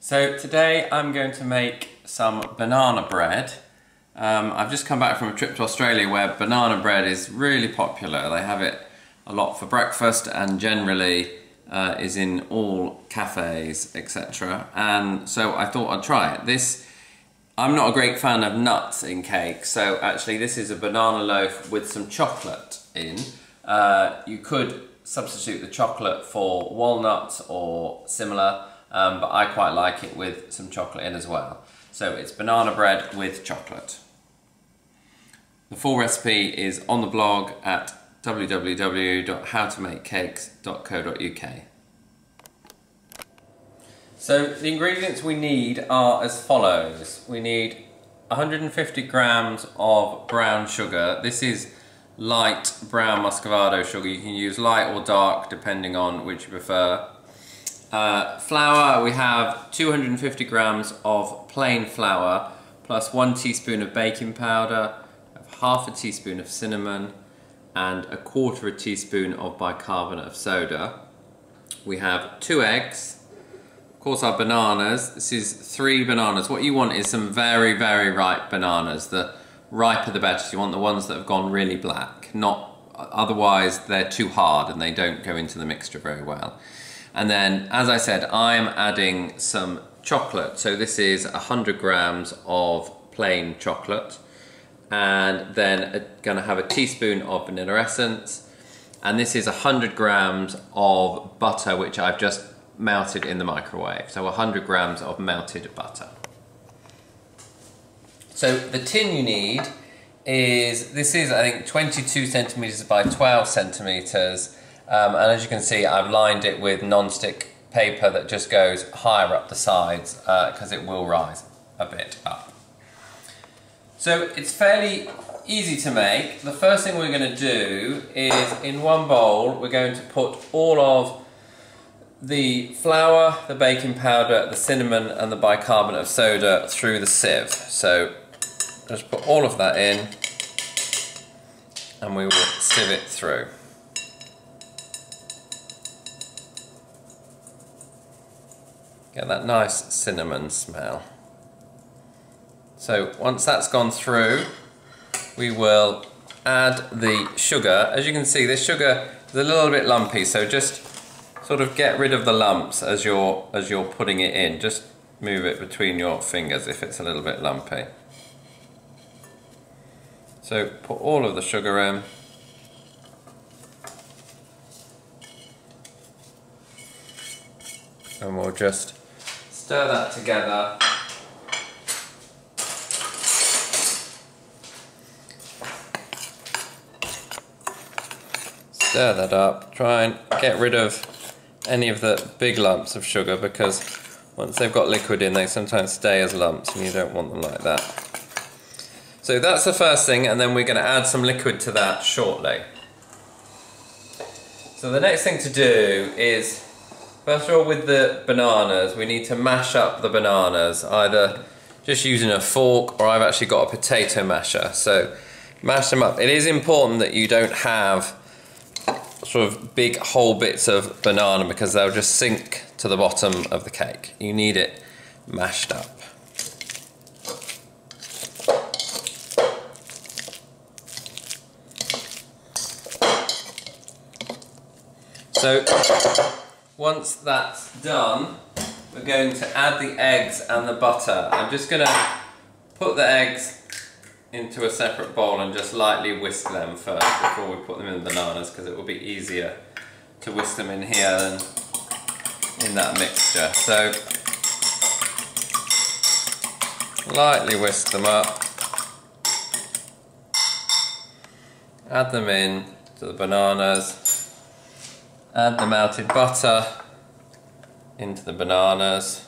So today I'm going to make some banana bread. I've just come back from a trip to Australia where banana bread is really popular. They have it a lot for breakfast and generally is in all cafes, etc. And so I thought I'd try it. I'm not a great fan of nuts in cake, so actually this is a banana loaf with some chocolate in. You could substitute the chocolate for walnuts or similar, but I quite like it with some chocolate in as well. So it's banana bread with chocolate. The full recipe is on the blog at www.howtomakecakes.co.uk. So the ingredients we need are as follows. We need 150 grams of brown sugar. This is light brown muscovado sugar. You can use light or dark depending on which you prefer. Flour, we have 250 grams of plain flour plus 1 teaspoon of baking powder, half a teaspoon of cinnamon and 1/4 teaspoon of bicarbonate of soda. We have 2 eggs. Of course, our bananas. This is 3 bananas. What you want is some very, very ripe bananas. The riper the better. You want the ones that have gone really black. Otherwise they're too hard and they don't go into the mixture very well. And then, as I said, I'm adding some chocolate. So this is 100 grams of plain chocolate. And then going to have a teaspoon of vanilla essence. And this is 100 grams of butter, which I've just melted in the microwave. So 100 grams of melted butter. So the tin you need this is I think 22 centimeters by 12 centimeters. And as you can see, I've lined it with non-stick paper that just goes higher up the sides because it will rise a bit up. So it's fairly easy to make. The first thing we're going to do is in one bowl we're going to put all of the flour, the baking powder, the cinnamon and the bicarbonate of soda through the sieve. So just put all of that in and we will sieve it through. Get that nice cinnamon smell. So once that's gone through, we will add the sugar. As you can see, this sugar is a little bit lumpy, so just sort of get rid of the lumps as you're putting it in. Just move it between your fingers if it's a little bit lumpy. So put all of the sugar in. And we'll just stir that together. Stir that up. Try and get rid of any of the big lumps of sugar because once they've got liquid in, they sometimes stay as lumps and you don't want them like that. So that's the first thing, and then we're going to add some liquid to that shortly. So the next thing to do is, first of all, with the bananas, we need to mash up the bananas, either just using a fork or I've actually got a potato masher. So mash them up. It is important that you don't have sort of big whole bits of banana because they'll just sink to the bottom of the cake. You need it mashed up. So once that's done, we're going to add the eggs and the butter. I'm just going to put the eggs into a separate bowl and just lightly whisk them first before we put them in the bananas because it will be easier to whisk them in here than in that mixture. So lightly whisk them up, add them in to the bananas. Add the melted butter into the bananas.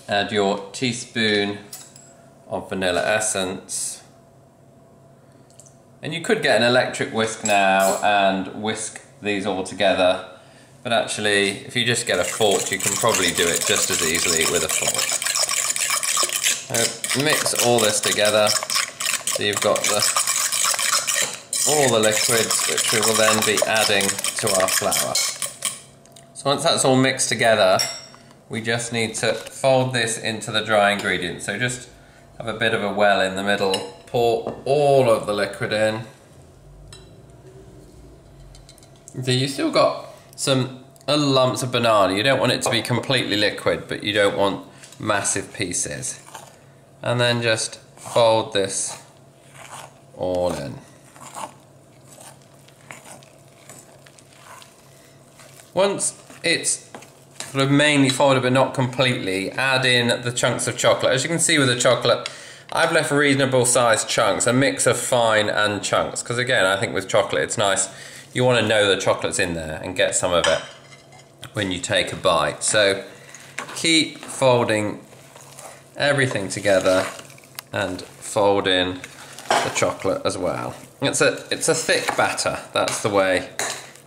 Add your teaspoon of vanilla essence. And you could get an electric whisk now and whisk these all together. But actually, if you just get a fork, you can probably do it just as easily with a fork. So mix all this together so you've got all the liquids which we will then be adding to our flour. So once that's all mixed together, we just need to fold this into the dry ingredients. So just have a bit of a well in the middle, pour all of the liquid in. So you still got some little lumps of banana. You don't want it to be completely liquid, but you don't want massive pieces. And then just fold this all in. Once it's sort of mainly folded but not completely, add in the chunks of chocolate. As you can see with the chocolate, I've left reasonable sized chunks, a mix of fine and chunks, because again, I think with chocolate it's nice. You want to know the chocolate's in there and get some of it when you take a bite. So keep folding everything together and fold in the chocolate as well. It's a thick batter, that's the way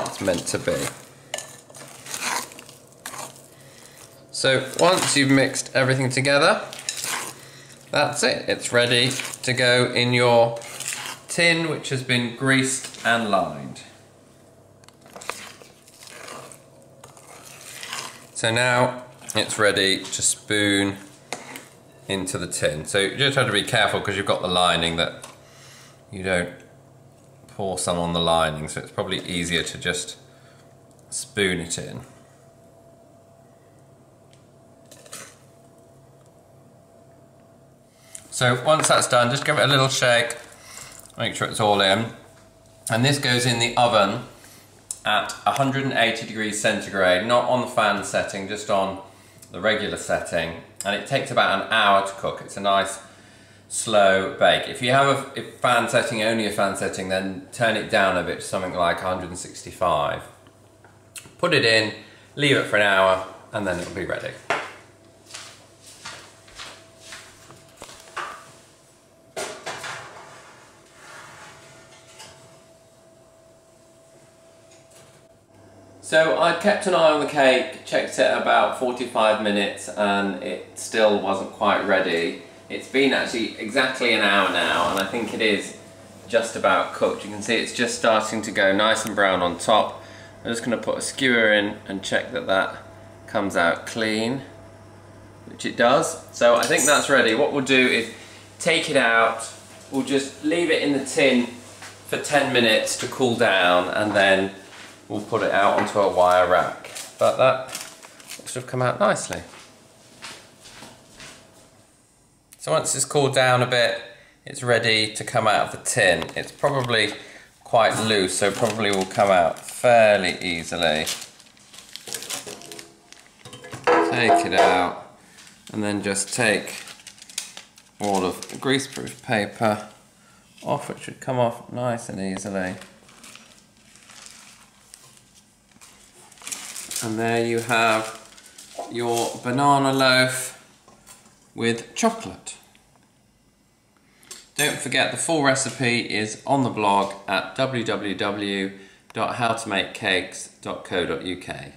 it's meant to be. So once you've mixed everything together, that's it. It's ready to go in your tin, which has been greased and lined. So now it's ready to spoon into the tin. So you just have to be careful because you've got the lining that you don't pour some on the lining, so it's probably easier to just spoon it in. So once that's done, just give it a little shake, make sure it's all in. And this goes in the oven at 180 degrees centigrade, not on the fan setting, just on the regular setting. And it takes about an hour to cook. It's a nice slow bake. If you have a fan setting, only a fan setting, then turn it down a bit to something like 165. Put it in, leave it for an hour, and then it'll be ready. So I kept an eye on the cake, checked it about 45 minutes, and it still wasn't quite ready. It's been actually exactly an hour now, and I think it is just about cooked. You can see it's just starting to go nice and brown on top. I'm just going to put a skewer in and check that that comes out clean, which it does. So I think that's ready. What we'll do is take it out, we'll just leave it in the tin for 10 minutes to cool down, and then we'll put it out onto a wire rack. But that looks to have come out nicely. So once it's cooled down a bit, it's ready to come out of the tin. It's probably quite loose, so probably will come out fairly easily. Take it out, and then just take all of the greaseproof paper off. It should come off nice and easily. And there you have your banana loaf with chocolate. Don't forget, the full recipe is on the blog at www.howtomakecakes.co.uk.